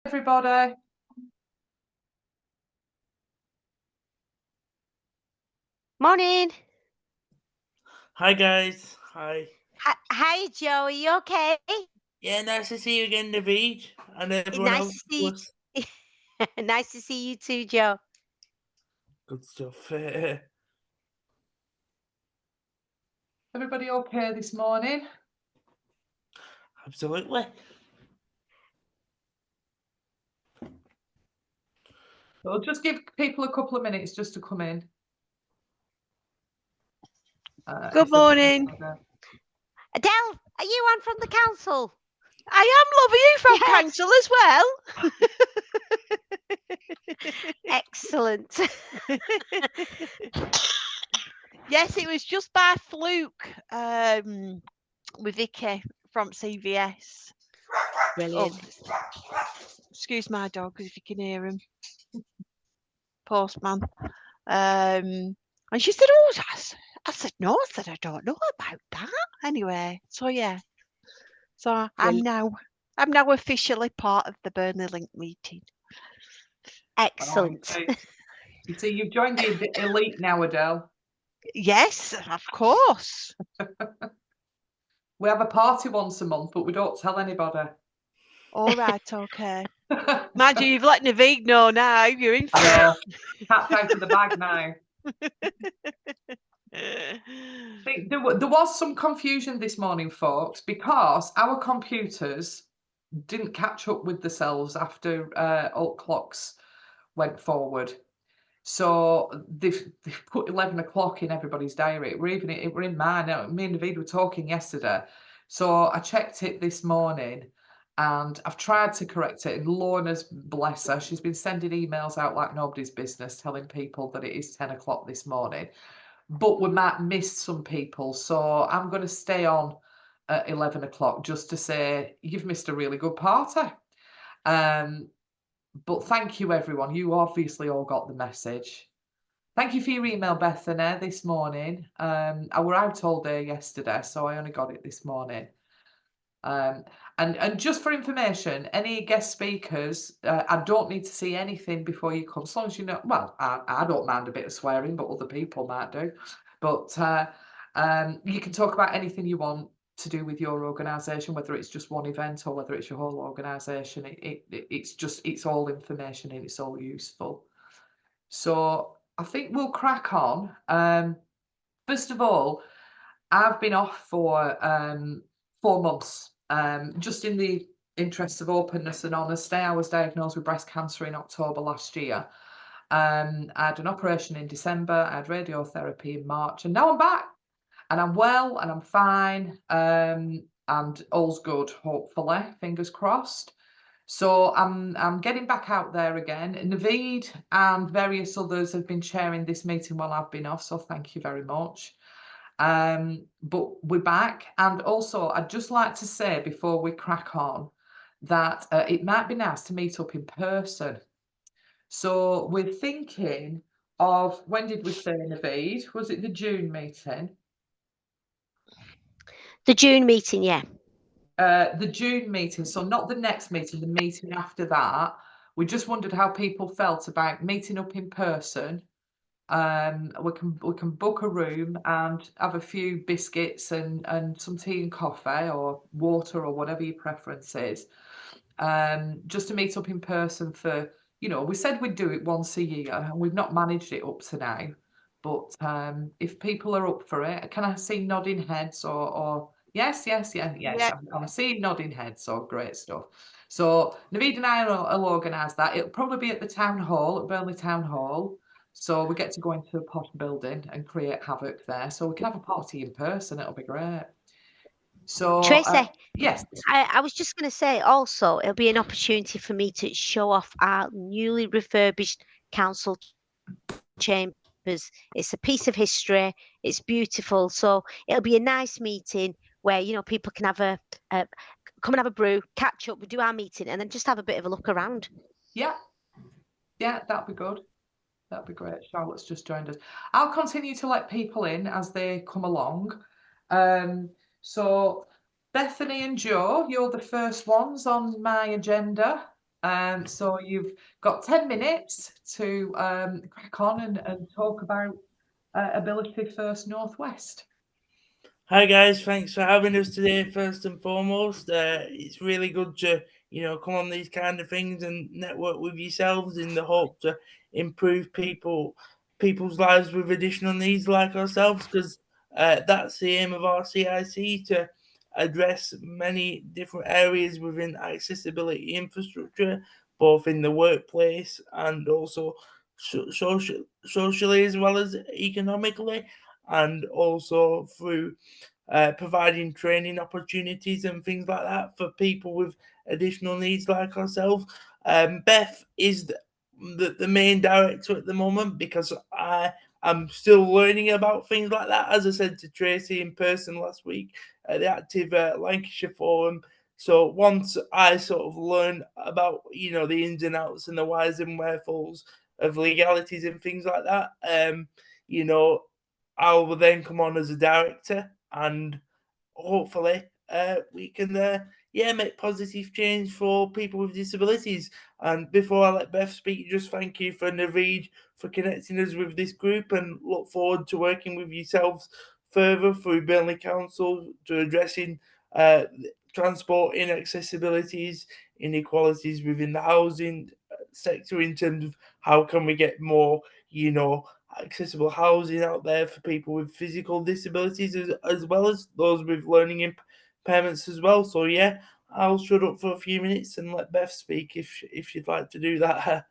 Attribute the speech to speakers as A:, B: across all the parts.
A: Everybody.
B: Morning.
C: Hi guys. Hi.
B: Hi, Joe. Are you okay?
C: Yeah, nice to see you again, David, and everyone
B: Nice
C: else.
B: to see you. Nice to see you too, Joe.
C: Good stuff.
A: Everybody okay this morning?
C: Absolutely.
A: We'll just give people a couple of minutes just to come in.
B: Good morning. Adele, are you on from the council?
D: I am, love. Are you from council as well?
B: Excellent.
D: Yes, it was just by fluke with Vicky from CVS.
B: Brilliant.
D: Excuse my dog if you can hear him. Postman. And she said, "Oh, I said no. I said I don't know about that." Anyway, so yeah. So I'm now officially part of the Burnley Linked meeting.
B: Excellent.
A: You see, you've joined the elite now, Adele.
D: Yes, of course.
A: We have a party once a month, but we don't tell anybody.
D: All right, okay. Mind you, you've let Naveed know now. You're in for
A: it. Cat's out of the bag now. There was some confusion this morning, folks, because our computers didn't catch up with themselves after alt clocks went forward. So they've put 11 o'clock in everybody's diary. We're in mine. Me and David were talking yesterday. So I checked it this morning and I've tried to correct it. And Lorna's, bless her, she's been sending emails out like nobody's business, telling people that it is 10 o'clock this morning. But we might miss some people. So I'm going to stay on at 11 o'clock just to say, you've missed a really good party. But thank you, everyone. You obviously all got the message. Thank you for your email, Bethany, this morning. I were out all day yesterday, so I only got it this morning. And just for information, any guest speakers, I don't need to see anything before you come. As long as you know, well, I don't mind a bit of swearing, but other people might do. But you can talk about anything you want to do with your organisation, whether it's just one event or whether it's your whole organisation. It's all information and it's all useful. So I think we'll crack on. First of all, I've been off for 4 months. Just in the interest of openness and honesty, I was diagnosed with breast cancer in October last year. I had an operation in December, I had radiotherapy in March, and now I'm back. And I'm well and I'm fine, and all's good, hopefully, fingers crossed. So I'm getting back out there again. Naveed and various others have been chairing this meeting while I've been off, so thank you very much. But we're back, and also I'd just like to say before we crack on that it might be nice to meet up in person. So we're thinking of, when did we say, Naveed? Was it the June meeting?
B: The June meeting, yeah.
A: The June meeting, so not the next meeting, the meeting after that. We just wondered how people felt about meeting up in person. We can book a room and have a few biscuits and some tea and coffee or water or whatever your preference is. Just to meet up in person for, we said we'd do it once a year and we've not managed it up to now. But if people are up for it, can I see nodding heads or yes.
D: Yeah.
A: I'm seeing nodding heads, so great stuff. So Naveed and I will organise that. It'll probably be at the town hall, at Burnley Town Hall. So we get to go into the posh building and create havoc there. So we can have a party in person. It'll be great. So
B: Tracy,
A: yes.
B: I was just going to say also, it'll be an opportunity for me to show off our newly refurbished council chambers. It's a piece of history. It's beautiful. So it'll be a nice meeting where, people can have come and have a brew, catch up, we do our meeting, and then just have a bit of a look around.
A: Yeah, that'd be good. That'd be great. Charlotte's just joined us. I'll continue to let people in as they come along. So Bethany and Joe, you're the first ones on my agenda. So you've got 10 minutes to crack on and talk about Ability First Northwest.
C: Hi guys, thanks for having us today. First and foremost, it's really good to come on these kind of things and network with yourselves in the hope to improve people's lives with additional needs like ourselves, because that's the aim of our CIC, to address many different areas within accessibility infrastructure, both in the workplace and also socially as well as economically, and also through providing training opportunities and things like that for people with additional needs like ourselves. Beth is the main director at the moment, because I am still learning about things like that, as I said to Tracy in person last week at the Active Lancashire Forum. So once I sort of learn about the ins and outs and the whys and wherefores of legalities and things like that, I will then come on as a director, and hopefully we can make positive change for people with disabilities. And before I let Beth speak, just thank you for Naveed for connecting us with this group, and look forward to working with yourselves further through Burnley Council to addressing transport inaccessibilities, inequalities within the housing sector, in terms of how can we get more accessible housing out there for people with physical disabilities, as well as those with learning impairments as well. So yeah, I'll shut up for a few minutes and let Beth speak if you'd like to do that.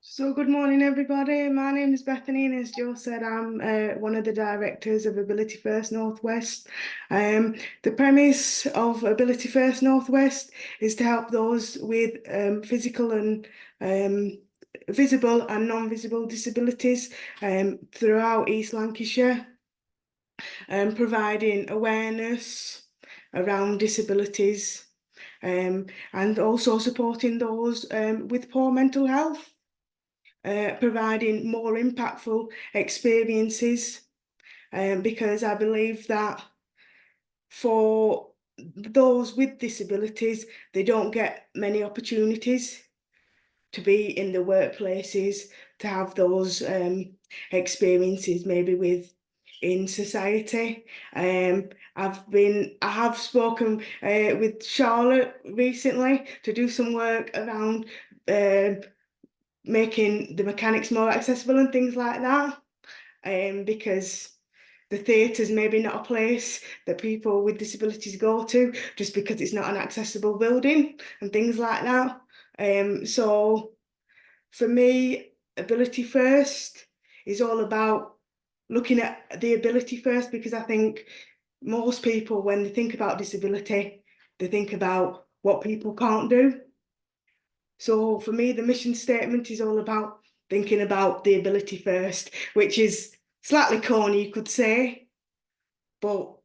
E: So good morning, everybody. My name is Bethany, and as Joe said, I'm one of the directors of Ability First Northwest. The premise of Ability First Northwest is to help those with physical and visible and non-visible disabilities throughout East Lancashire, providing awareness around disabilities, and also supporting those with poor mental health. Providing more impactful experiences, because I believe that for those with disabilities, they don't get many opportunities to be in the workplaces, to have those experiences maybe in society. I have spoken with Charlotte recently to do some work around making the mechanics more accessible and things like that, because the theatre's maybe not a place that people with disabilities go to, just because it's not an accessible building and things like that. So for me, Ability First is all about looking at the ability first, because I think most people, when they think about disability, they think about what people can't do. So for me, the mission statement is all about thinking about the ability first, which is slightly corny, you could say. But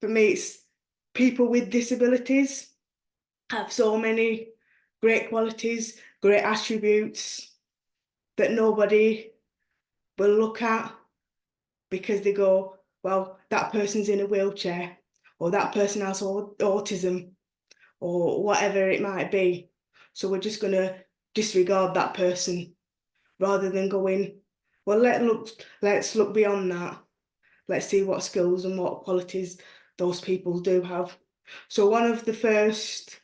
E: for me, it's people with disabilities have so many great qualities, great attributes that nobody will look at, because they go, well, that person's in a wheelchair, or that person has autism, or whatever it might be. So we're just going to disregard that person, rather than going, well, let's look beyond that. Let's see what skills and what qualities those people do have. So one of the first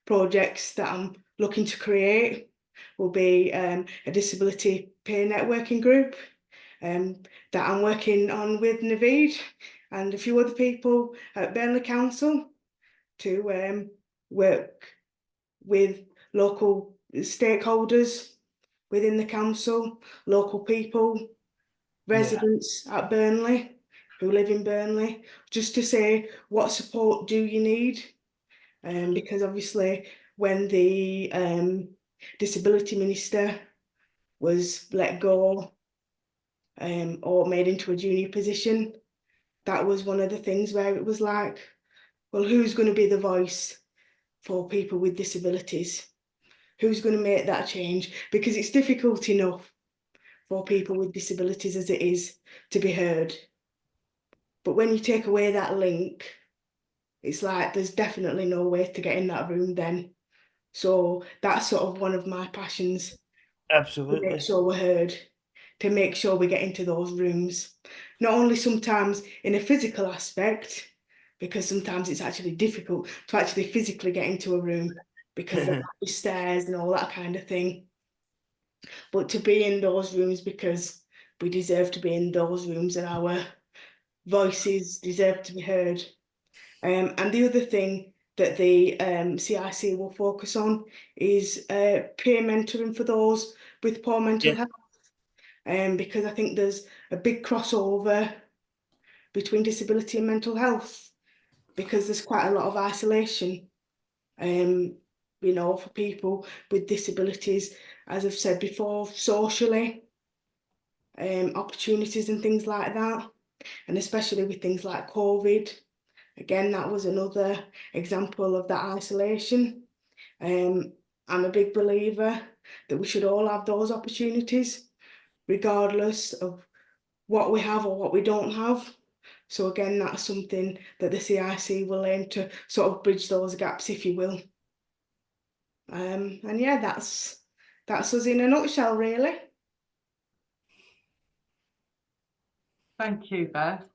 E: projects that I'm looking to create will be a disability peer networking group that I'm working on with Naveed and a few other people at Burnley Council, to work with local stakeholders within the council, local people, residents at Burnley who live in Burnley, just to say, what support do you need? Because obviously when the disability minister was let go or made into a junior position, that was one of the things where it was like, well, who's going to be the voice for people with disabilities? Who's going to make that change? Because it's difficult enough for people with disabilities as it is to be heard. But when you take away that link, it's like there's definitely no way to get in that room then. So that's sort of one of my passions, to
C: Absolutely.
E: make sure we're heard, to make sure we get into those rooms. Not only sometimes in a physical aspect, because sometimes it's actually difficult to actually physically get into a room because there might be stairs and all that kind of thing. But to be in those rooms because we deserve to be in those rooms and our voices deserve to be heard. And the other thing that the CIC will focus on is peer mentoring for those with poor mental
C: Yeah.
E: health, because I think there's a big crossover between disability and mental health, because there's quite a lot of isolation, you know, for people with disabilities, as I've said before, socially, opportunities and things like that, and especially with things like COVID. Again, that was another example of that isolation. I'm a big believer that we should all have those opportunities, regardless of what we have or what we don't have. So again, that's something that the CIC will aim to sort of bridge those gaps, if you will. And yeah, that's us in a nutshell, really.
A: Thank you, Beth.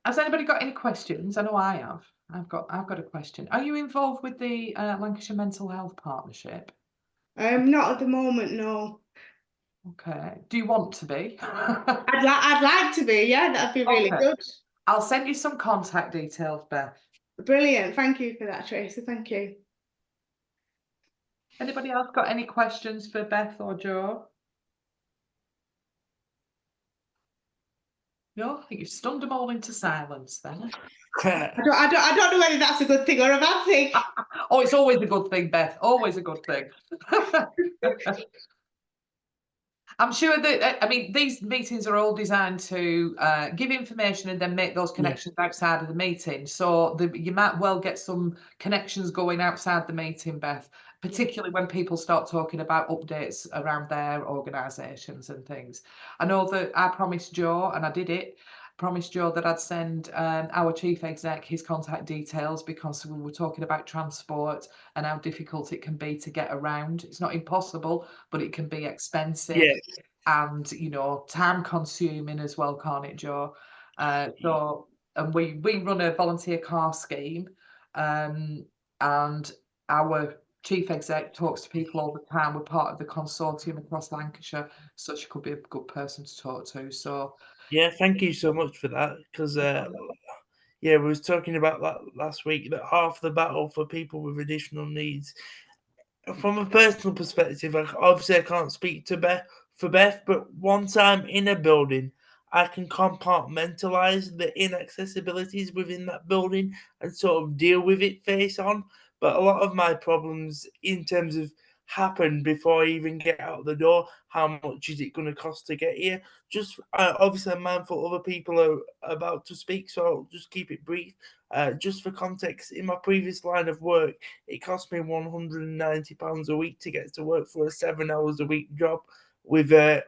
A: Has anybody got any questions? I know I have. I've got a question. Are you involved with the Lancashire Mental Health Partnership?
E: Not at the moment, no.
A: Okay. Do you want to be?
E: I'd like to be, yeah, that'd be really
A: Okay.
E: good.
A: I'll send you some contact details, Beth.
E: Brilliant. Thank you for that, Tracy. Thank you.
A: Anybody else got any questions for Beth or Joe? No, I think you've stunned them all into silence then.
E: I don't know whether that's a good thing or a bad thing.
A: Oh, it's always a good thing, Beth. Always a good thing. I'm sure that, I mean, these meetings are all designed to give information and then make those connections outside of the meeting. So you might well get some connections going outside the meeting, Beth, particularly when people start talking about updates around their organisations and things. I know that I promised Joe, and I did it, promised Joe that I'd send our chief exec his contact details, because we were talking about transport and how difficult it can be to get around. It's not impossible, but it can be expensive.
C: Yeah.
A: And, you know, time consuming as well, can't it, Joe? So, and we run a volunteer car scheme, and our chief exec talks to people all the time. We're part of the consortium across Lancashire, so she could be a good person to talk to. So
C: Yeah, thank you so much for that, because yeah, we was talking about that last week, that half the battle for people with additional needs, from a personal perspective, obviously I can't speak to Beth, but once I'm in a building, I can compartmentalize the inaccessibilities within that building and sort of deal with it face on. But a lot of my problems in terms of happen before I even get out the door. How much is it going to cost to get here? Just obviously I'm mindful other people are about to speak, so I'll just keep it brief. Just for context, in my previous line of work, it cost me £190 a week to get to work for a 7 hours a week job with that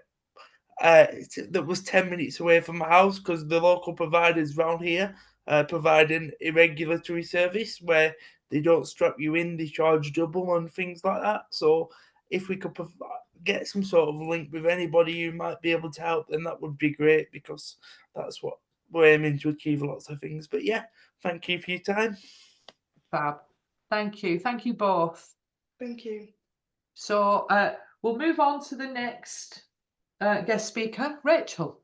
C: was 10 minutes away from my house, because the local providers around here provide an irregulatory service where they don't strap you in, they charge double and things like that. So if we could get some sort of link with anybody who might be able to help, then that would be great, because that's what we're aiming to achieve, lots of things. But yeah, thank you for your time.
A: fab. Thank you. Thank you both.
E: Thank you.
A: So we'll move on to the next guest speaker, Rachel.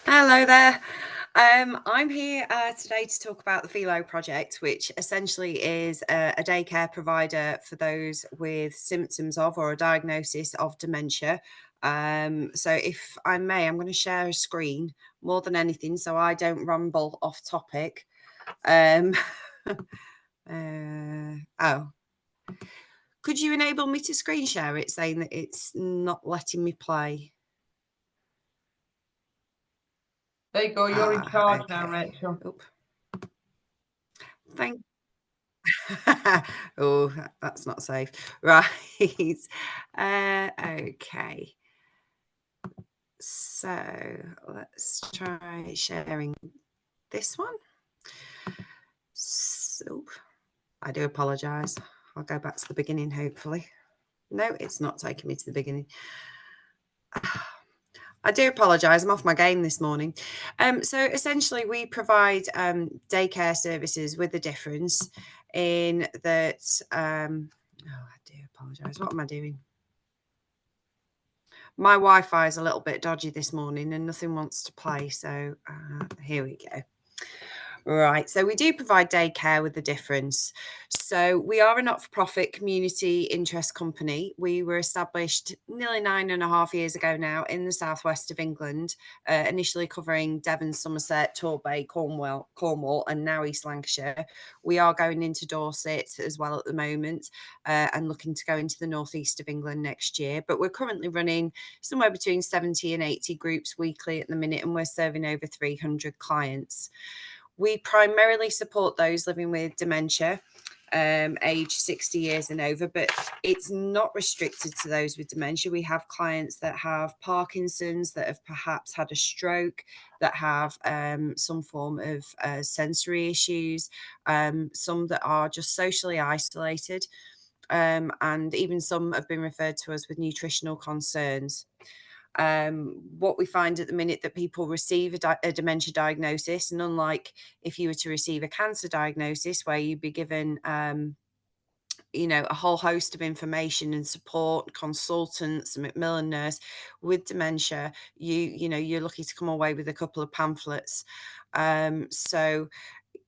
F: Hello there. I'm here today to talk about the Philo project, which essentially is a daycare provider for those with symptoms of or a diagnosis of dementia. So if I may, I'm going to share a screen more than anything so I don't rumble off topic. Oh, could you enable me to screen share it, saying that it's not letting me play?
A: There you go. You're in charge now,
F: Okay.
A: Rachel.
F: Oop. Thank. Oh, that's not safe. Right. Okay. So let's try sharing this one. So I do apologise. I'll go back to the beginning, hopefully. No, it's not taking me to the beginning. I do apologise. I'm off my game this morning. So essentially, we provide daycare services with the difference in that. I do apologise. What am I doing? My Wi-Fi is a little bit dodgy this morning and nothing wants to play. So here we go. Right, so we do provide daycare with the difference. So we are a not-for-profit community interest company. We were established nearly 9.5 years ago now in the southwest of England, initially covering Devon, Somerset, Torbay, Cornwall, and now East Lancashire. We are going into Dorset as well at the moment and looking to go into the northeast of England next year. But we're currently running somewhere between 70 and 80 groups weekly at the minute, and we're serving over 300 clients. We primarily support those living with dementia, age 60 years and over, but it's not restricted to those with dementia. We have clients that have Parkinson's, that have perhaps had a stroke, that have some form of sensory issues, some that are just socially isolated, and even some have been referred to us with nutritional concerns. What we find at the minute that people receive a dementia diagnosis, and unlike if you were to receive a cancer diagnosis where you'd be given a whole host of information and support, consultants, a Macmillan nurse, with dementia, you're lucky to come away with a couple of pamphlets. So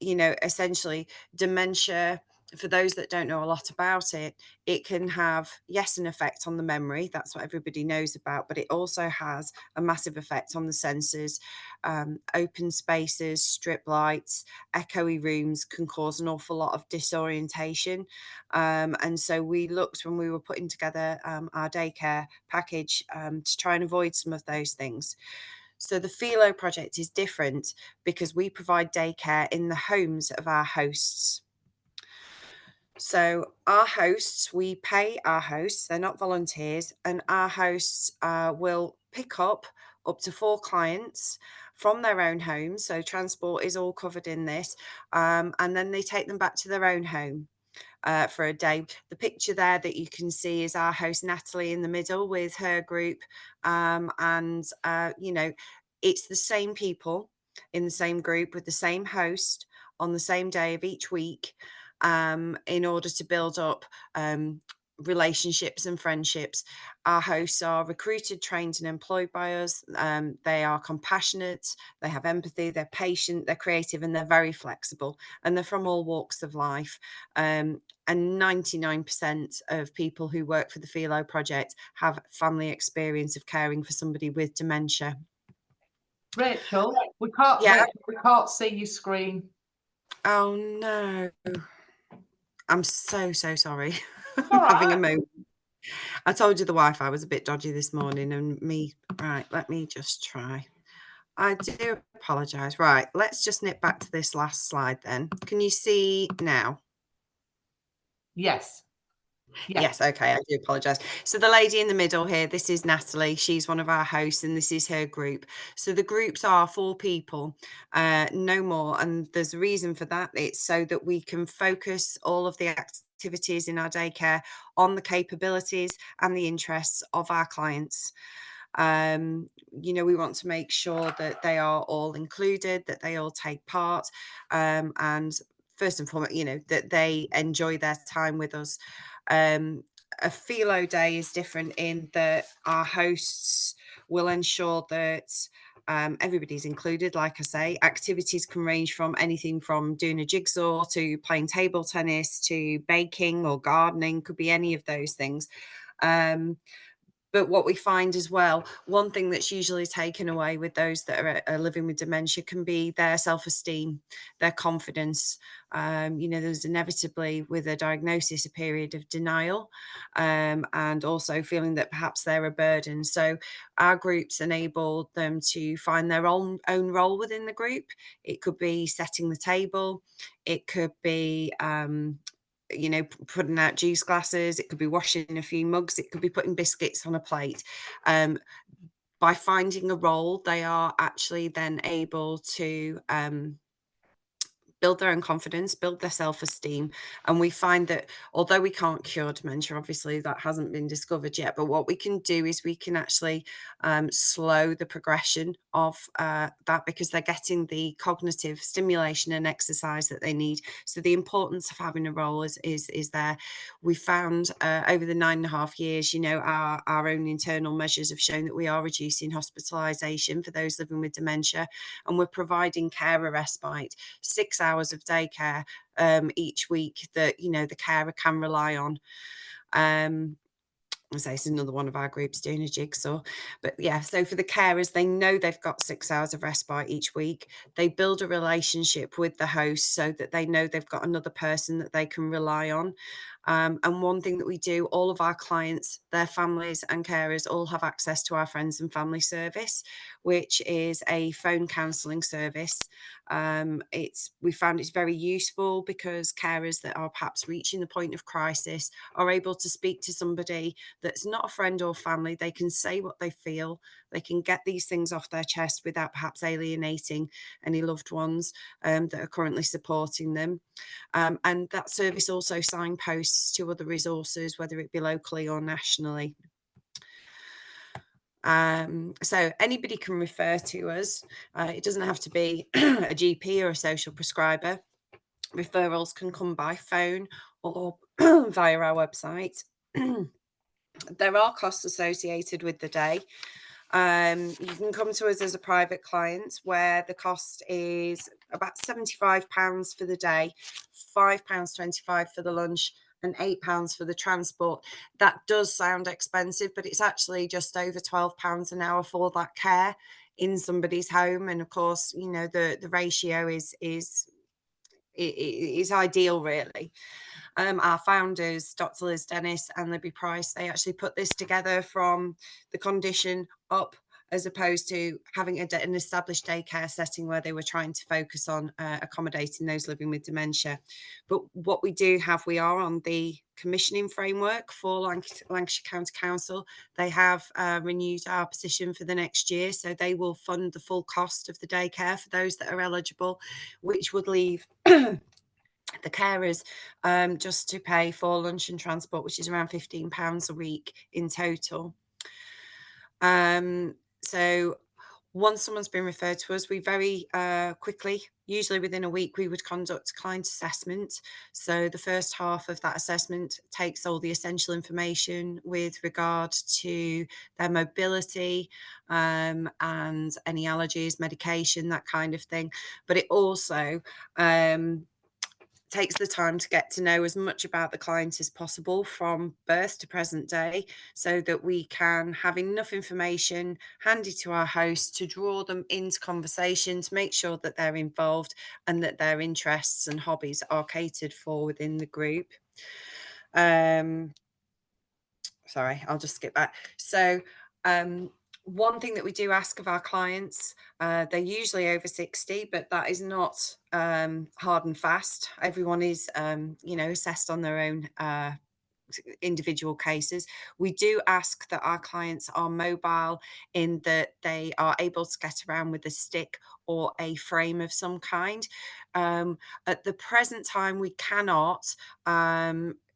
F: essentially dementia, for those that don't know a lot about it, it can have, yes, an effect on the memory. That's what everybody knows about, but it also has a massive effect on the senses. Open spaces, strip lights, echoey rooms can cause an awful lot of disorientation. And so we looked, when we were putting together our daycare package, to try and avoid some of those things. So the Philo project is different because we provide daycare in the homes of our hosts. So our hosts, we pay our hosts, they're not volunteers, and our hosts will pick up to 4 clients from their own homes. So transport is all covered in this. And then they take them back to their own home for a day. The picture there that you can see is our host Natalie in the middle with her group. It's the same people in the same group with the same host on the same day of each week, in order to build up relationships and friendships. Our hosts are recruited, trained and employed by us. They are compassionate, they have empathy, they're patient, they're creative, and they're very flexible, and they're from all walks of life. And 99% of people who work for the Philo project have family experience of caring for somebody with dementia.
A: Rachel, we can't see your screen.
F: Oh no. I'm so sorry.
A: All right.
F: Having a moment. I told you the Wi-Fi was a bit dodgy this morning, and right, let me just try. I do apologise. Right, let's just nip back to this last slide then. Can you see now?
A: Yes.
F: Yes, okay, I do apologise. So the lady in the middle here, this is Natalie. She's one of our hosts, and this is her group. So the groups are 4 people, no more. And there's a reason for that. It's so that we can focus all of the activities in our daycare on the capabilities and the interests of our clients. We want to make sure that they are all included, that they all take part, and first and foremost, that they enjoy their time with us. A Philo day is different in that our hosts will ensure that everybody's included. Like I say, activities can range from anything from doing a jigsaw to playing table tennis to baking or gardening, could be any of those things. But what we find as well, one thing that's usually taken away with those that are living with dementia can be their self-esteem, their confidence. There's inevitably, with a diagnosis, a period of denial, and also feeling that perhaps they're a burden. So our groups enable them to find their own role within the group. It could be setting the table. It could be putting out juice glasses, it could be washing a few mugs, it could be putting biscuits on a plate. By finding a role, they are actually then able to build their own confidence, build their self-esteem. And we find that although we can't cure dementia, obviously that hasn't been discovered yet, but what we can do is we can actually slow the progression of that, because they're getting the cognitive stimulation and exercise that they need. So the importance of having a role is there. We found over the 9.5 years, you know, our own internal measures have shown that we are reducing hospitalisation for those living with dementia, and we're providing carer respite, 6 hours of daycare each week that, you know, the carer can rely on. I say it's another one of our groups doing a jigsaw, but yeah, so for the carers, they know they've got 6 hours of respite each week. They build a relationship with the host so that they know they've got another person that they can rely on. And one thing that we do, all of our clients, their families and carers all have access to our friends and family service, which is a phone counselling service. We found it's very useful because carers that are perhaps reaching the point of crisis are able to speak to somebody that's not a friend or family. They can say what they feel. They can get these things off their chest without perhaps alienating any loved ones that are currently supporting them. And that service also signposts to other resources, whether it be locally or nationally. So anybody can refer to us. It doesn't have to be a GP or a social prescriber. Referrals can come by phone or via our website. There are costs associated with the day. You can come to us as a private client, where the cost is about £75 for the day, £5.25 for the lunch, and £8 for the transport. That does sound expensive, but it's actually just over £12 an hour for that care in somebody's home. And of course, you know, the ratio is ideal, really. Our founders, Dr. Liz Dennis and Libby Price, they actually put this together from the condition up, as opposed to having an established daycare setting where they were trying to focus on accommodating those living with dementia. But what we do have, we are on the commissioning framework for Lancashire County Council. They have renewed our position for the next year, so they will fund the full cost of the daycare for those that are eligible, which would leave the carers just to pay for lunch and transport, which is around £15 a week in total. So once someone's been referred to us, we very quickly, usually within a week, we would conduct a client assessment. So the first half of that assessment takes all the essential information with regard to their mobility and any allergies, medication, that kind of thing. But it also takes the time to get to know as much about the client as possible from birth to present day, so that we can have enough information handy to our hosts to draw them into conversation, to make sure that they're involved and that their interests and hobbies are catered for within the group. Sorry, I'll just skip back. So one thing that we do ask of our clients, they're usually over 60, but that is not hard and fast. Everyone is, you know, assessed on their own individual cases. We do ask that our clients are mobile, in that they are able to get around with a stick or a frame of some kind. At the present time, we cannot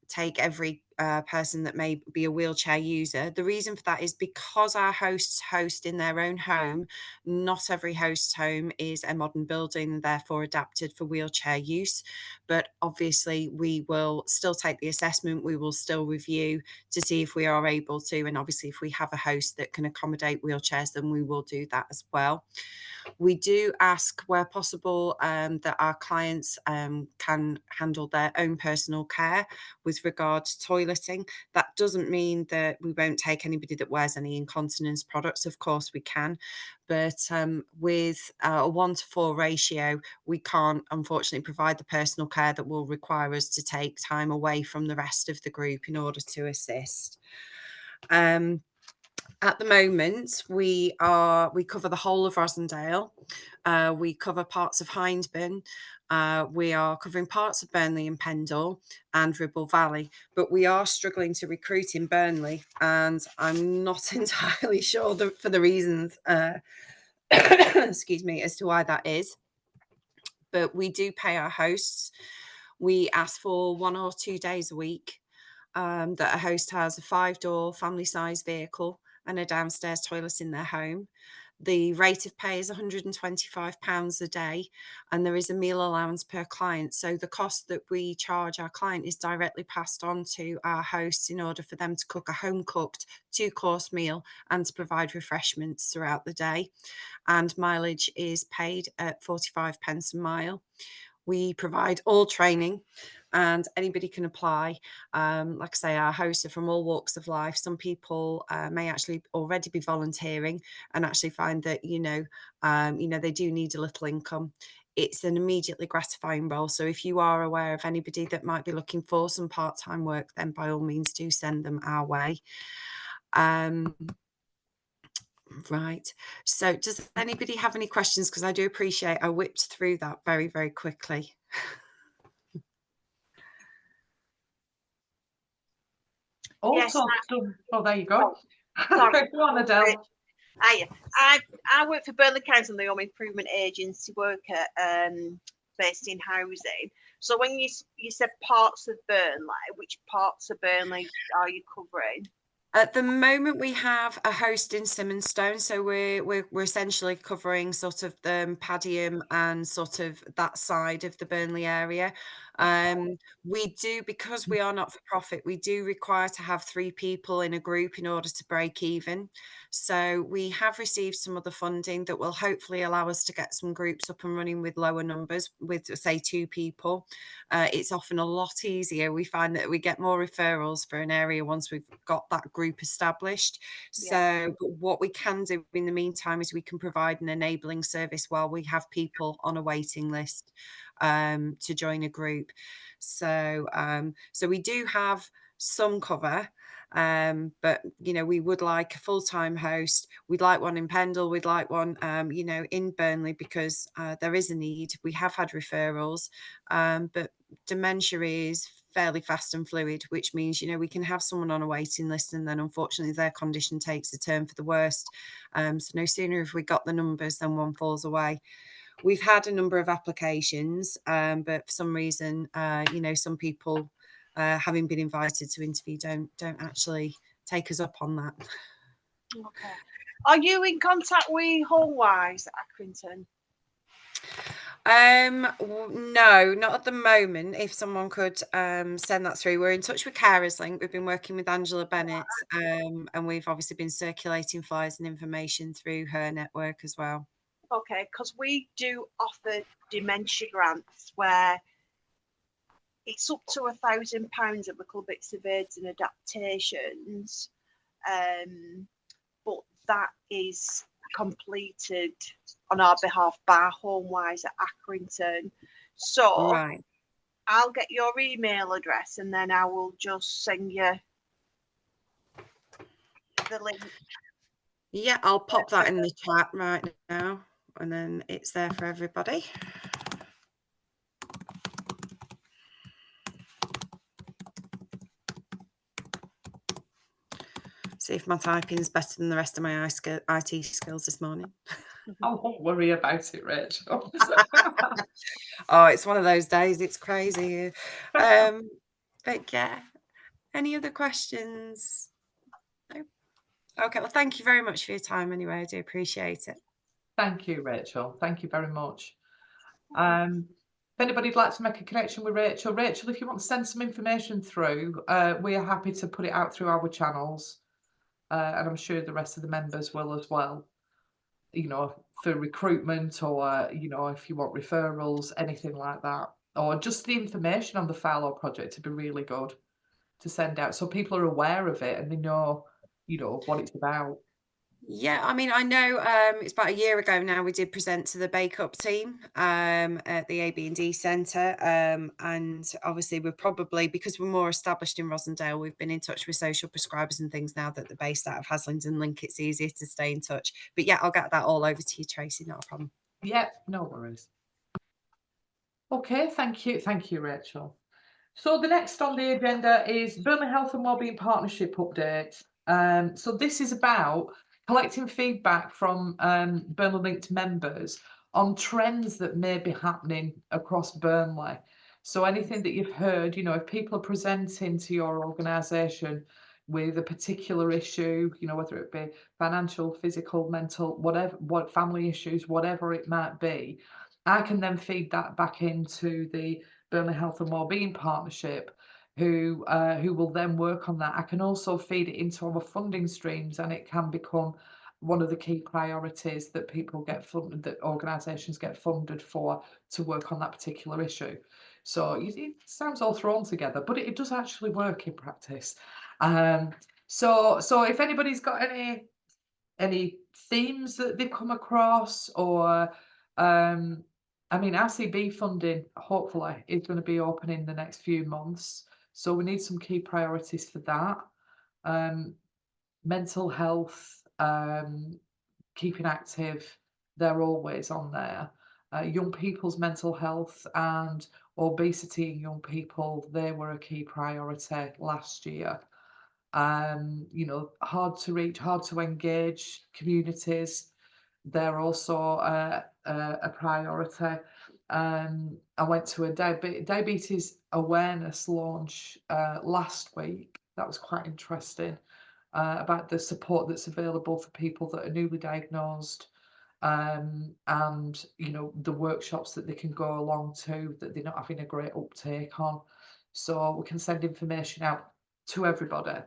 F: take every person that may be a wheelchair user. The reason for that is because our hosts host in their own home. Not every host's home is a modern building and therefore adapted for wheelchair use. But obviously we will still take the assessment. We will still review to see if we are able to. And obviously if we have a host that can accommodate wheelchairs, then we will do that as well. We do ask, where possible, that our clients can handle their own personal care with regard to toileting. That doesn't mean that we won't take anybody that wears any incontinence products. Of course we can, but with a 1-to-4 ratio, we can't unfortunately provide the personal care that will require us to take time away from the rest of the group in order to assist. At the moment, we cover the whole of Rosendale. We cover parts of Hindburn. We are covering parts of Burnley and Pendle and Ribble Valley, but we are struggling to recruit in Burnley, and I'm not entirely sure for the reasons, excuse me, as to why that is. but we do pay our hosts. We ask for 1 or 2 days a week that a host has a 5-door family size vehicle and a downstairs toilet in their home. The rate of pay is £125 a day, and there is a meal allowance per client. So the cost that we charge our client is directly passed on to our hosts in order for them to cook a home cooked 2-course meal and to provide refreshments throughout the day. And mileage is paid at 45p a mile. We provide all training and anybody can apply. Like I say, our hosts are from all walks of life. Some people may actually already be volunteering and actually find that, they do need a little income. It's an immediately gratifying role. So if you are aware of anybody that might be looking for some part-time work, then by all means do send them our way. Right. So does anybody have any questions? Because I do appreciate I whipped through that very, very quickly.
B: Yes,
A: Also, oh, there you go.
G: Sorry.
A: Go on, Adele.
G: I work for Burnley Council, the Home Improvement Agency worker based in housing. So when you said parts of Burnley, which parts of Burnley are you covering?
F: At the moment, we have a host in Simonstone, so we're essentially covering sort of the Padiham and sort of that side of the Burnley area. We do, because we are not for profit, we do require to have 3 people in a group in order to break even. So we have received some other funding that will hopefully allow us to get some groups up and running with lower numbers, with say 2 people. It's often a lot easier. We find that we get more referrals for an area once we've got that group established. So but what we can do in the meantime is we can provide an enabling service while we have people on a waiting list to join a group. So so we do have some cover, but we would like a full-time host. We'd like one in Pendle, we'd like one in Burnley, because there is a need. We have had referrals, but dementia is fairly fast and fluid, which means we can have someone on a waiting list and then unfortunately their condition takes a turn for the worst. So no sooner have we got the numbers than one falls away. We've had a number of applications, but for some reason, some people, having been invited to interview, don't actually take us up on that.
G: Okay. Are you in contact with HomeWise at Accrington?
F: No, not at the moment. If someone could send that through. We're in touch with Carers Link. We've been working with Angela Bennett, and we've obviously been circulating flyers and information through her network as well.
G: Okay, because we do offer dementia grants where it's up to £1,000 of little bits of aids and adaptations, but that is completed on our behalf by HomeWise at Accrington. So
F: right.
G: I'll get your email address and then I will just send you the link.
F: Yeah, I'll pop that in the chat right now, and then it's there for everybody. See if my typing is better than the rest of my IT skills this morning.
A: I won't worry about it, Rachel.
F: Oh, it's one of those days. It's crazy. But yeah, any other questions? No? Okay, well, thank you very much for your time anyway. I do appreciate it.
A: Thank you, Rachel. Thank you very much. If anybody'd like to make a connection with Rachel, if you want to send some information through, we are happy to put it out through our channels. And I'm sure the rest of the members will as well, for recruitment or, if you want referrals, anything like that, or just the information on the Philo project to be really good to send out so people are aware of it and they know, what it's about.
F: Yeah, I mean, I know it's about a year ago now we did present to the Bake Up team at the AB&D Centre, and obviously we're probably, because we're more established in Rossendale, we've been in touch with social prescribers and things now that they're based out of Haslingden Link. It's easier to stay in touch. But yeah, I'll get that all over to you, Tracy, not a problem.
A: Yeah, no worries. Okay, thank you, Rachel. So the next on the agenda is Burnley Health and Wellbeing Partnership update. So this is about collecting feedback from Burnley Linked members on trends that may be happening across Burnley. So anything that you've heard, you know, if people are presenting to your organisation with a particular issue, you know, whether it be financial, physical, mental, whatever, what family issues, whatever it might be, I can then feed that back into the Burnley Health and Wellbeing Partnership, who will then work on that. I can also feed it into our funding streams, and it can become one of the key priorities that people get funded, that organisations get funded for, to work on that particular issue. So it sounds all thrown together, but it does actually work in practice. So if anybody's got any themes that they've come across, or I mean, RCB funding hopefully is going to be open in the next few months, so we need some key priorities for that. Mental health, keeping active, they're always on there. Young people's mental health and obesity in young people, they were a key priority last year. You know, hard to reach, hard to engage communities, they're also a priority. I went to a diabetes awareness launch last week. That was quite interesting, about the support that's available for people that are newly diagnosed, and you know, the workshops that they can go along to that they're not having a great uptake on. So we can send information out to everybody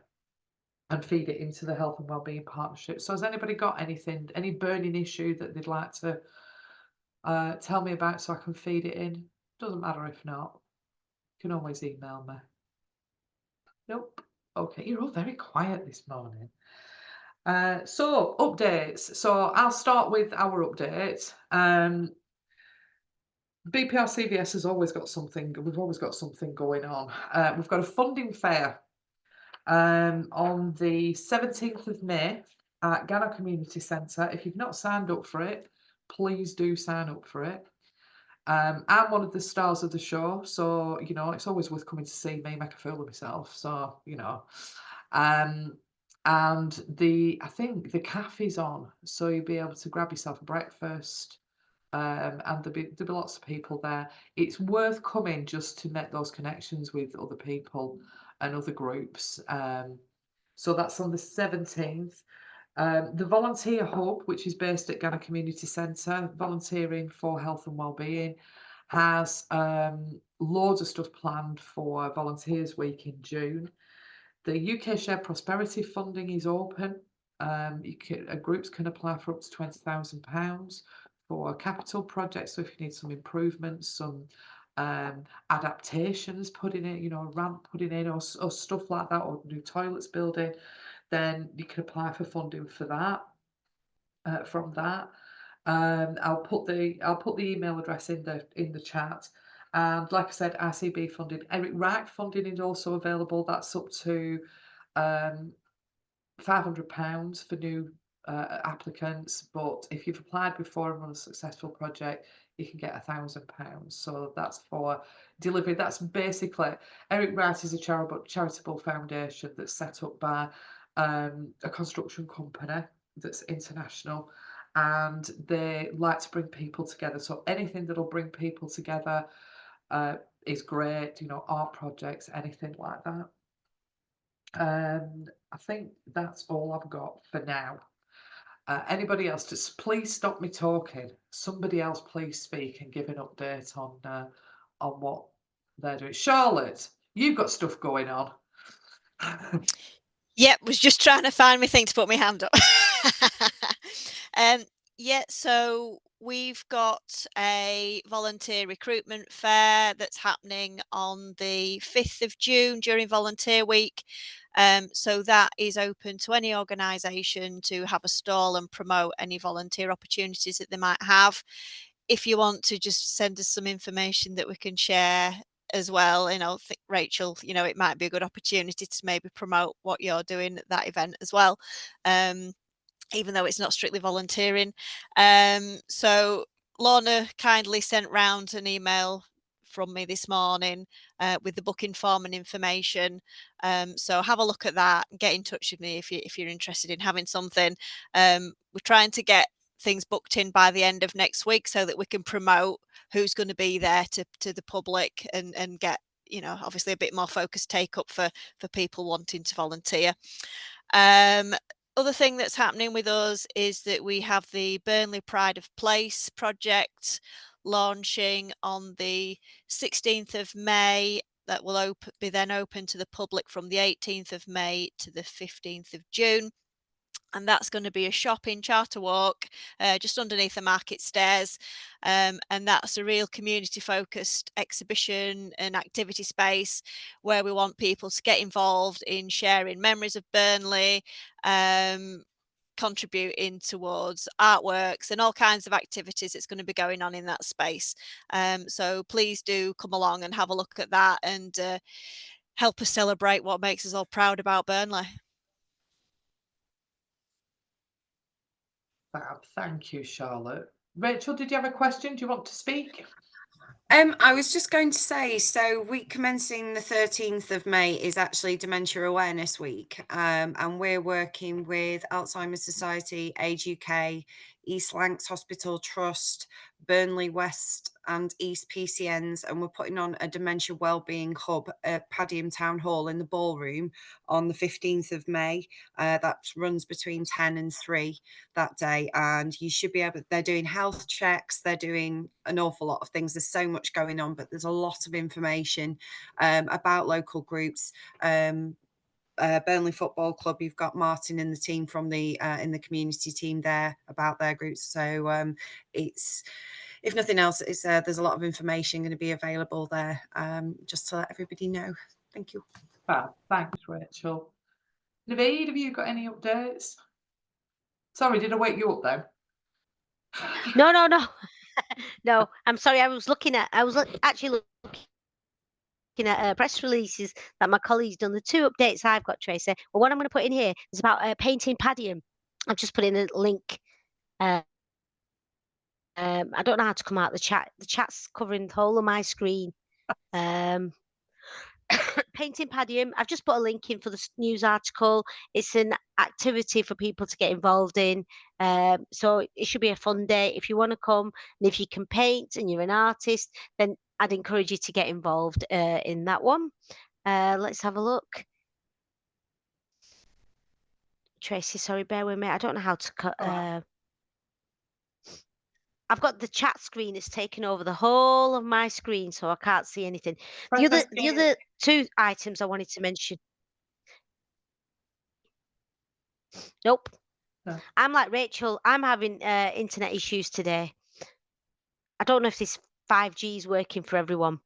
A: and feed it into the Health and Wellbeing Partnership. So has anybody got anything, any burning issue that they'd like to tell me about, so I can feed it in? Doesn't matter if not. You can always email me. Nope. Okay, you're all very quiet this morning. So updates. So I'll start with our update. BPR CVS has always got something. We've always got something going on. We've got a funding fair on the 17th of May at Ghana Community Centre. If you've not signed up for it, please do sign up for it. I'm one of the stars of the show, so you know, it's always worth coming to see me make a fool of myself. So you know, and I think the cafe's on, so you'll be able to grab yourself a breakfast. And there'll be lots of people there. It's worth coming just to make those connections with other people and other groups. So that's on the 17th. The Volunteer Hub, which is based at Ghana Community Centre, volunteering for health and wellbeing, has loads of stuff planned for Volunteers Week in June. The UK Shared Prosperity funding is open. Groups can apply for up to £20,000 for capital projects. So if you need some improvements, some adaptations put in it, you know, a ramp put in, or stuff like that, or new toilets building, then you can apply for funding for that. From that, I'll put the email address in the chat. And like I said, RCB funding, Eric Wright funding is also available. That's up to £500 for new applicants, but if you've applied before and run a successful project, you can get £1,000. So that's for delivery. That's basically, Eric Wright is a charitable foundation that's set up by a construction company that's international, and they like to bring people together. So anything that'll bring people together is great, you know, art projects, anything like that. I think that's all I've got for now. Anybody else, just please stop me talking. Somebody else please speak and give an update on what they're doing. Charlotte, you've got stuff going on.
H: Yep, was just trying to find my thing to put my hand up. Yeah, so we've got a volunteer recruitment fair that's happening on the 5th of June during Volunteer Week. So that is open to any organisation to have a stall and promote any volunteer opportunities that they might have. If you want to just send us some information that we can share as well, you know, Rachel, you know, it might be a good opportunity to maybe promote what you're doing at that event as well, even though it's not strictly volunteering. So Lorna kindly sent round an email from me this morning with the booking form and information. So have a look at that, get in touch with me if you're interested in having something. We're trying to get things booked in by the end of next week so that we can promote who's going to be there to the public and get, you know, obviously a bit more focused take up for people wanting to volunteer. Other thing that's happening with us is that we have the Burnley Pride of Place project launching on the 16th of May. That will be then open to the public from the 18th of May to the 15th of June. And that's going to be a shopping charter walk just underneath the market stairs. And that's a real community focused exhibition and activity space where we want people to get involved in sharing memories of Burnley, contributing towards artworks and all kinds of activities that's going to be going on in that space. So please do come along and have a look at that and help us celebrate what makes us all proud about Burnley.
A: Thank you, Charlotte. Rachel, did you have a question? Do you want to speak?
F: I was just going to say, so week commencing the 13th of May is actually Dementia Awareness Week, and we're working with Alzheimer's Society, Age UK, East Lancs Hospital Trust, Burnley West and East PCNs, and we're putting on a dementia wellbeing hub at Padiham Town Hall in the ballroom on the 15th of May. That runs between 10 and 3 that day, and you should be able, they're doing health checks, they're doing an awful lot of things. There's so much going on, but there's a lot of information about local groups. Burnley Football Club, you've got Martin and the team from the in the community team there about their groups. So it's, if nothing else, it's there's a lot of information going to be available there, just to let everybody know. Thank you.
A: Well, thanks, Rachel. Naveed, have you got any updates? Sorry, did I wake you up though?
B: No. No, I'm sorry. I was actually looking at press releases that my colleagues done. The two updates I've got, Tracy. Well, one I'm going to put in here is about painting Padiham. I've just put in a link. I don't know how to come out the chat. The chat's covering the whole of my screen. Painting Padiham. I've just put a link in for the news article. It's an activity for people to get involved in. So it should be a fun day. If you want to come and if you can paint and you're an artist, then I'd encourage you to get involved in that one. Let's have a look. Tracy, sorry, bear with me. I don't know how to cut. I've got the chat screen. It's taken over the whole of my screen, so I can't see anything. The other two items I wanted to mention. Nope.
A: No.
B: I'm like Rachel. I'm having internet issues today. I don't know if this 5G is working for everyone.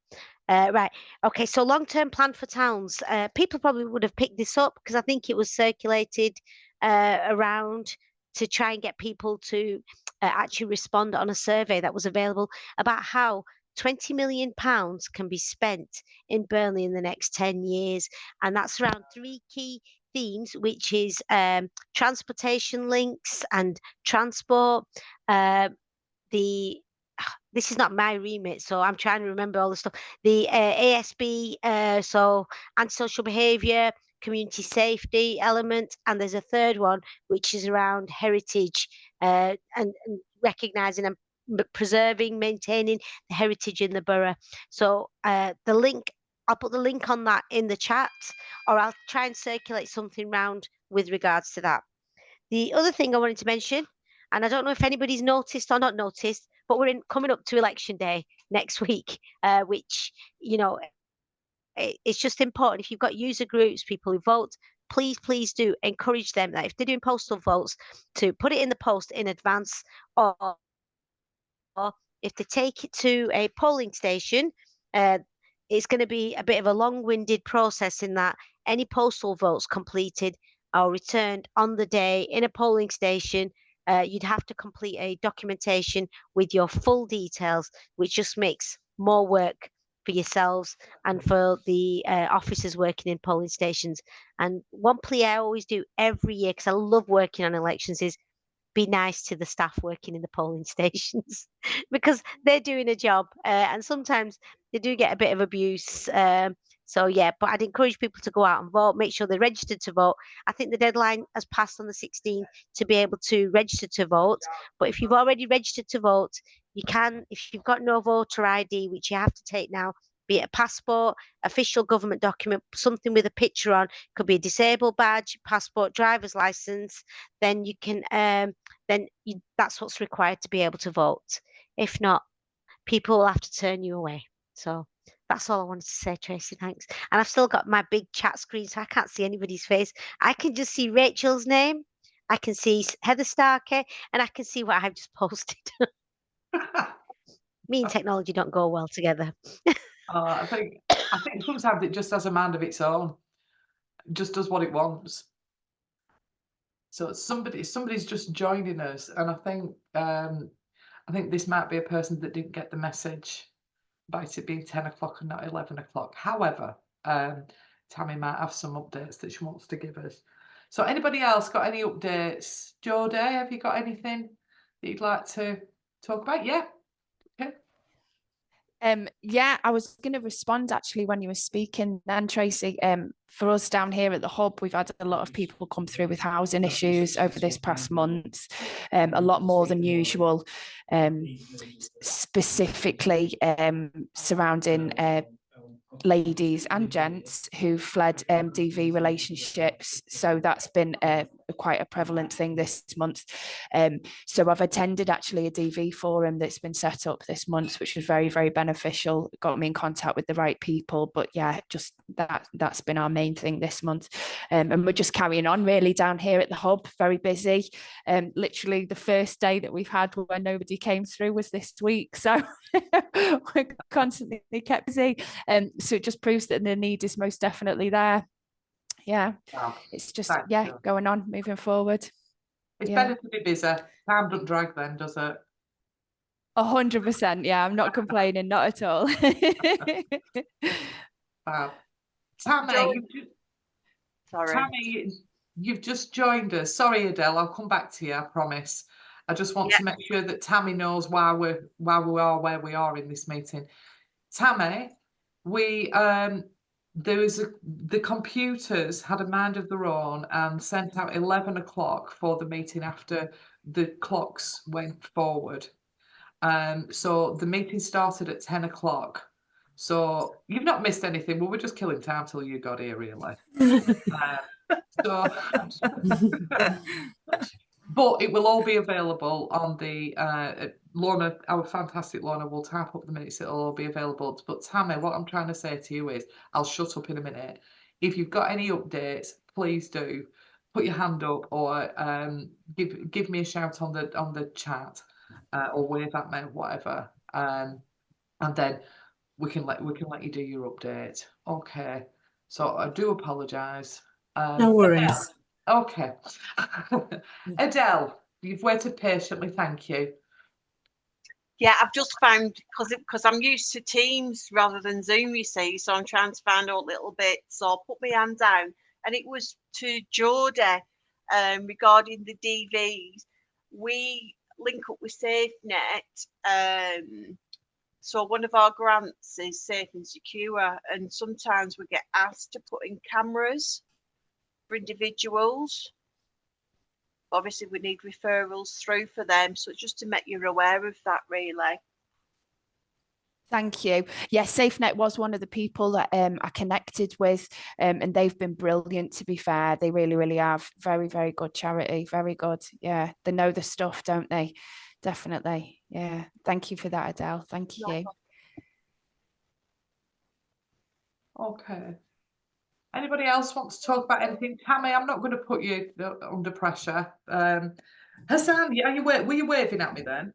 B: Right. Okay. So long-term plan for towns. People probably would have picked this up because I think it was circulated around to try and get people to actually respond on a survey that was available about how £20 million can be spent in Burnley in the next 10 years. And that's around 3 key themes, which is transportation links and transport. This is not my remit, so I'm trying to remember all the stuff. The ASB, so antisocial behaviour, community safety element, and there's a third one which is around heritage and recognising and preserving, maintaining the heritage in the borough. So the link, I'll put the link on that in the chat, or I'll try and circulate something round with regards to that. The other thing I wanted to mention, and I don't know if anybody's noticed or not noticed, but we're coming up to election day next week, which, you know, it's just important. If you've got user groups, people who vote, please do encourage them that if they're doing postal votes to put it in the post in advance, or if they take it to a polling station, it's going to be a bit of a long-winded process in that any postal votes completed or returned on the day in a polling station, you'd have to complete a documentation with your full details, which just makes more work for yourselves and for the officers working in polling stations. And one plea I always do every year, because I love working on elections, is be nice to the staff working in the polling stations because they're doing a job, and sometimes they do get a bit of abuse. So yeah, but I'd encourage people to go out and vote. Make sure they're registered to vote. I think the deadline has passed on the 16th to be able to register to vote. But if you've already registered to vote, you can, if you've got no voter ID, which you have to take now, be it a passport, official government document, something with a picture on, could be a disabled badge, passport, driver's license, then you can, that's what's required to be able to vote. If not, people will have to turn you away. So that's all I wanted to say, Tracy. Thanks. And I've still got my big chat screen, so I can't see anybody's face. I can just see Rachel's name. I can see Heather Starkey, and I can see what I've just posted. Me and technology don't go well together.
A: I think sometimes it just has a mind of its own. It just does what it wants. So somebody's just joining us, and I think this might be a person that didn't get the message about it being 10 o'clock and not 11 o'clock. However, Tammy might have some updates that she wants to give us. So anybody else got any updates? Jodie, have you got anything that you'd like to talk about? Yeah. Okay.
I: Yeah, I was going to respond actually when you were speaking then, Tracy. For us down here at the hub, we've had a lot of people come through with housing issues over this past month, a lot more than usual, specifically surrounding ladies and gents who fled DV relationships. So that's been quite a prevalent thing this month. So I've attended actually a DV forum that's been set up this month, which was very, very beneficial. It got me in contact with the right people. But yeah, just that's been our main thing this month. And we're just carrying on really down here at the hub, very busy. Literally the first day that we've had where nobody came through was this week. So we're constantly kept busy. So it just proves that the need is most definitely there. Yeah, it's just, going on, moving forward.
A: It's better to be busy. Time doesn't drag then, does it?
I: 100%. Yeah, I'm not complaining, not at all.
A: Wow. Tammy,
G: Sorry.
A: you've just joined us. Sorry, Adele, I'll come back to you, I promise. I just want to make sure that Tammy knows why we are where we are in this meeting. Tammy, the computers had a mind of their own and sent out 11 o'clock for the meeting after the clocks went forward. So the meeting started at 10 o'clock. So you've not missed anything. Well, we're just killing time till you got here, really. But it will all be available on the Lorna, our fantastic Lorna will type up the minutes. It'll all be available. But Tammy, what I'm trying to say to you is, I'll shut up in a minute. If you've got any updates, please do put your hand up or give me a shout on the chat or wave at me, whatever. And then we can let you do your update. Okay. So I do apologise.
J: No worries.
A: Okay. Adele, you've waited patiently, thank you.
G: Yeah, I've just found, because I'm used to Teams rather than Zoom, you see, so I'm trying to find out little bits. So I'll put my hand down, and it was to Jodie regarding the DVs. We link up with SafeNet. So one of our grants is Safe and Secure, and sometimes we get asked to put in cameras for individuals. Obviously, we need referrals through for them. So just to make you aware of that, really.
I: Thank you. Yeah, SafeNet was one of the people that I connected with, and they've been brilliant, to be fair. They really, really have. Very, very good charity. Very good. Yeah, they know the stuff, don't they? Definitely. Yeah. Thank you for that, Adele. Thank you.
A: Okay. Anybody else want to talk about anything? Tammy, I'm not going to put you under pressure. Hassan, were you waving at me then?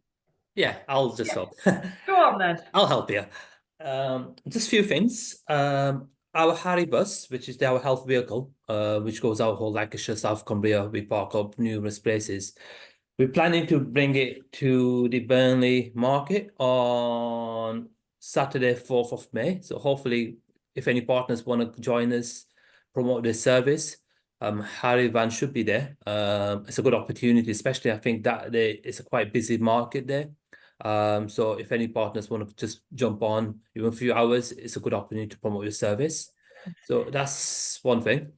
J: Yeah, I'll just help.
A: Go on then.
J: I'll help you. Just a few things. Our Harry bus, which is our health vehicle, which goes out whole Lancashire, South Cumbria, we park up numerous places. We're planning to bring it to the Burnley market on Saturday, 4th of May. So hopefully, if any partners want to join us, promote this service, Harry van should be there. It's a good opportunity, especially I think that it's a quite busy market there. So if any partners want to just jump on even a few hours, it's a good opportunity to promote your service. So that's one thing.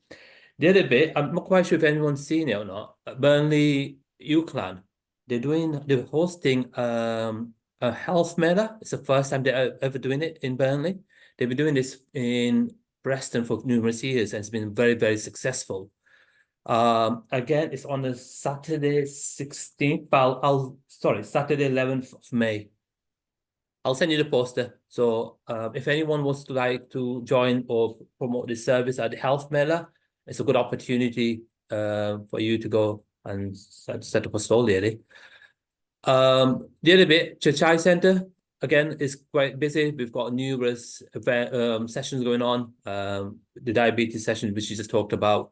J: The other bit, I'm not quite sure if anyone's seen it or not. Burnley UCLan, they're hosting a health mela. It's the first time they're ever doing it in Burnley. They've been doing this in Preston for numerous years, and it's been very, very successful. Again, it's on a Saturday 16th. Saturday 11th of May. I'll send you the poster. So if anyone wants to like to join or promote this service at the Health Mela, it's a good opportunity for you to go and set up a stall really. The other bit, Chachai Centre, again, is quite busy. We've got numerous sessions going on. The diabetes session, which you just talked about.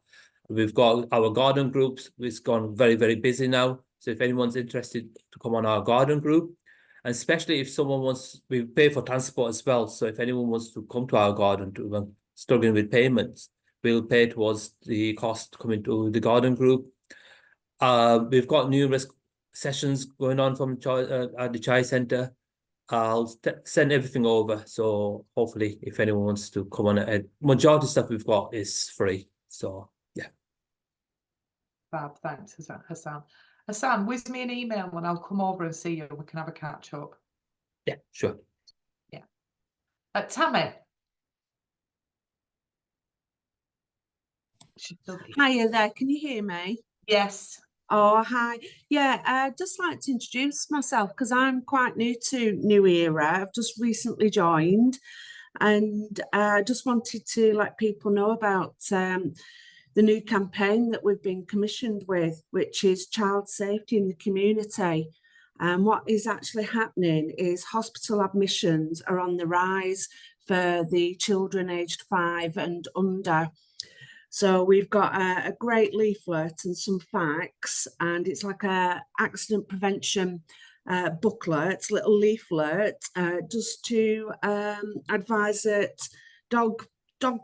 J: We've got our garden groups, which has gone very, very busy now. So if anyone's interested to come on our garden group, and especially if someone wants, we pay for transport as well. So if anyone wants to come to our garden to struggling with payments, we'll pay towards the cost coming to the garden group. We've got numerous sessions going on from at the Chai Centre. I'll send everything over. So hopefully if anyone wants to come on, majority of stuff we've got is free. So yeah.
A: Fab, thanks, Hassan. Hassan, whiz me an email and I'll come over and see you and we can have a catch up.
J: Yeah, sure.
A: Yeah. Tammy.
K: Hiya there, can you hear me?
A: Yes.
K: Oh, hi. Yeah, I'd just like to introduce myself because I'm quite new to New Era. I've just recently joined, and I just wanted to let people know about the new campaign that we've been commissioned with, which is child safety in the community. And what is actually happening is hospital admissions are on the rise for the children aged 5 and under. So we've got a great leaflet and some facts, and it's like a accident prevention booklet, little leaflet, just to advise that dog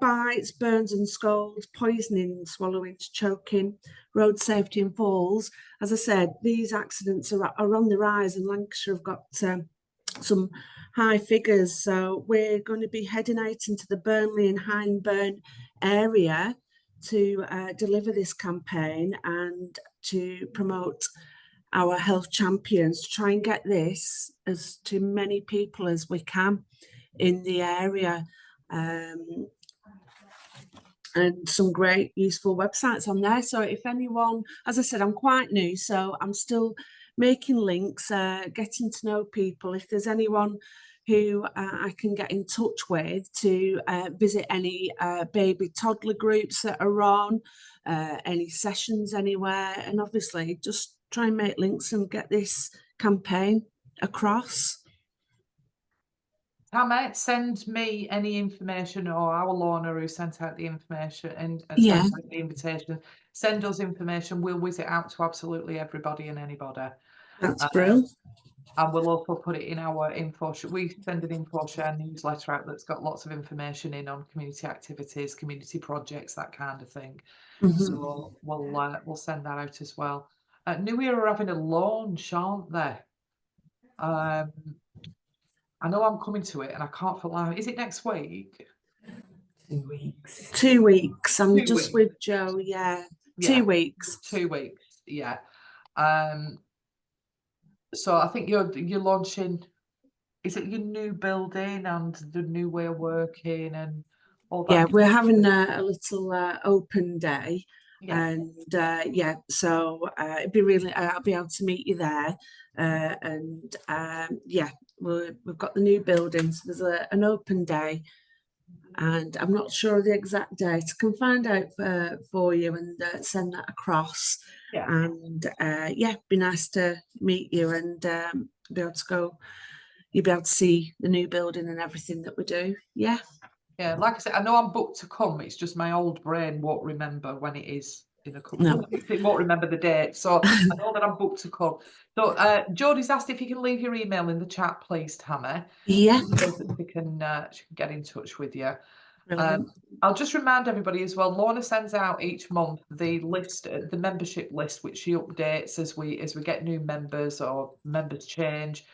K: bites, burns and scalds, poisoning, swallowing, choking, road safety and falls. As I said, these accidents are on the rise, and Lancashire have got some high figures. So we're going to be heading out into the Burnley and Hyndburn area to deliver this campaign and to promote our health champions to try and get this as to many people as we can in the area. And some great useful websites on there. So if anyone, as I said, I'm quite new, so I'm still making links, getting to know people. If there's anyone who I can get in touch with to visit any baby toddler groups that are on, any sessions anywhere, and obviously just try and make links and get this campaign across.
A: Tammy, send me any information, or our Lorna who sent out the information and
K: Yeah.
A: sent out the invitation. Send us information. We'll whiz it out to absolutely everybody and anybody.
K: That's brilliant.
A: And we'll also put it in our info. We send an info share newsletter out that's got lots of information in on community activities, community projects, that kind of thing. So we'll send that out as well. New Era are having a launch, aren't they? I know I'm coming to it and I can't for life. Is it next week?
K: 2 weeks. 2 weeks. I'm
A: 2
K: just
A: weeks.
K: with Joe. Yeah. 2 weeks.
A: 2 weeks. Yeah. So I think you're launching. Is it your new building and the new way of working and all that?
K: Yeah, we're having a little open day.
A: Yeah.
K: And yeah, so it'd be really, I'll be able to meet you there. And yeah, we've got the new building, so there's an open day, and I'm not sure of the exact date. I can find out for you and send that across.
A: Yeah.
K: And yeah, it'd be nice to meet you and be able to go. You'll be able to see the new building and everything that we do. Yeah.
A: Yeah, like I said, I know I'm booked to come. It's just my old brain won't remember when it is in a couple of weeks. It won't remember the date. So I know that I'm booked to come. So Jodie's asked if you can leave your email in the chat, please, Tammy.
K: Yeah.
A: So that she can get in touch with you.
K: Brilliant.
A: I'll just remind everybody as well, Lorna sends out each month the list, the membership list, which she updates as we get new members or members change.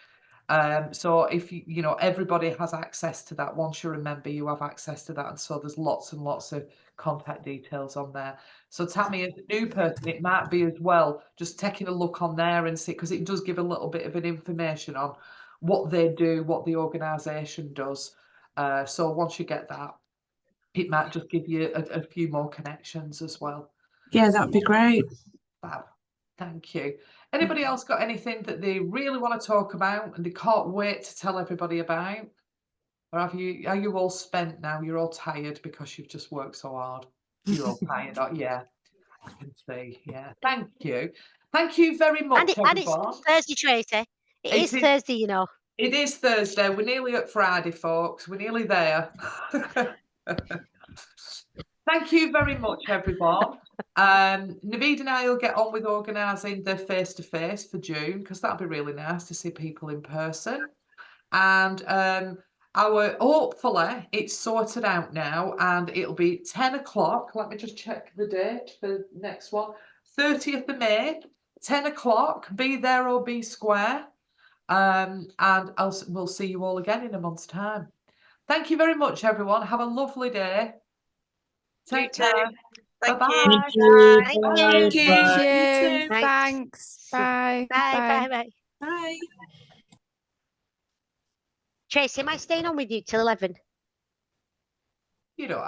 A: So if you know, everybody has access to that. Once you're a member, you have access to that, and so there's lots and lots of contact details on there. So Tammy, as a new person, it might be as well just taking a look on there and see, because it does give a little bit of an information on what they do, what the organisation does. So once you get that, it might just give you a few more connections as well.
K: Yeah, that'd be great.
A: Fab. Thank you. Anybody else got anything that they really want to talk about and they can't wait to tell everybody about? Or are you all spent now? You're all tired because you've just worked so hard. You're all tired. Yeah, I can see. Yeah. Thank you. Thank you very much,
B: And it's
A: everyone.
B: Thursday, Tracy. It is Thursday, you know.
A: It is Thursday. We're nearly at Friday, folks. We're nearly there. Thank you very much, everyone. Naveed and I will get on with organising the face-to-face for June, because that'll be really nice to see people in person. And hopefully it's sorted out now, and it'll be 10 o'clock. Let me just check the date for next one. 30th of May, 10 o'clock. Be there or be square. And we'll see you all again in a month's time. Thank you very much, everyone. Have a lovely day. Take care.
G: Thank
A: Bye-bye.
G: you.
C: Thank you.
B: Thank
C: Bye.
B: you.
K: Thank you.
C: Bye.
K: You too.
I: Thanks. Bye.
B: Bye,
I: Bye.
B: bye, bye.
K: Bye.
B: Tracy, am I staying on with you till 11?
A: You know.